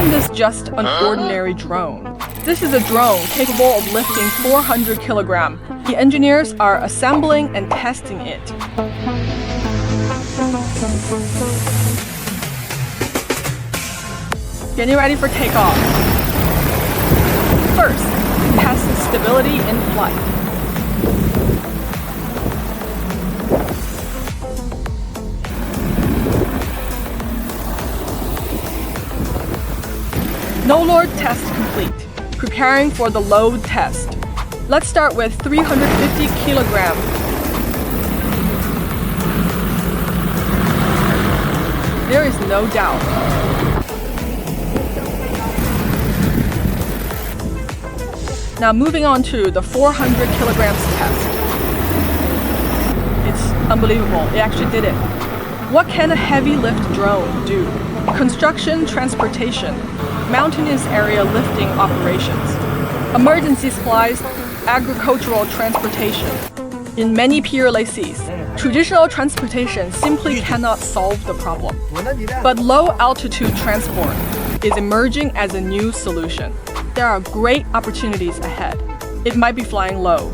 isn't this just an ordinary drone? This is a drone capable of lifting 400 kilograms. The engineers are assembling and testing it. Getting ready for takeoff. First, test stability in flight. No load test complete. Preparing for the load test. Let's start with 350 kilograms. There is no doubt. Now moving on to the 400 kilograms test. It's unbelievable. It actually did it. What can a heavy lift drone do? Construction, transportation, mountainous area lifting operations, emergency supplies, agricultural transportation. In many PLACs, traditional transportation simply cannot solve the problem. But low-altitude transport is emerging as a new solution. There are great opportunities ahead. It might be flying low,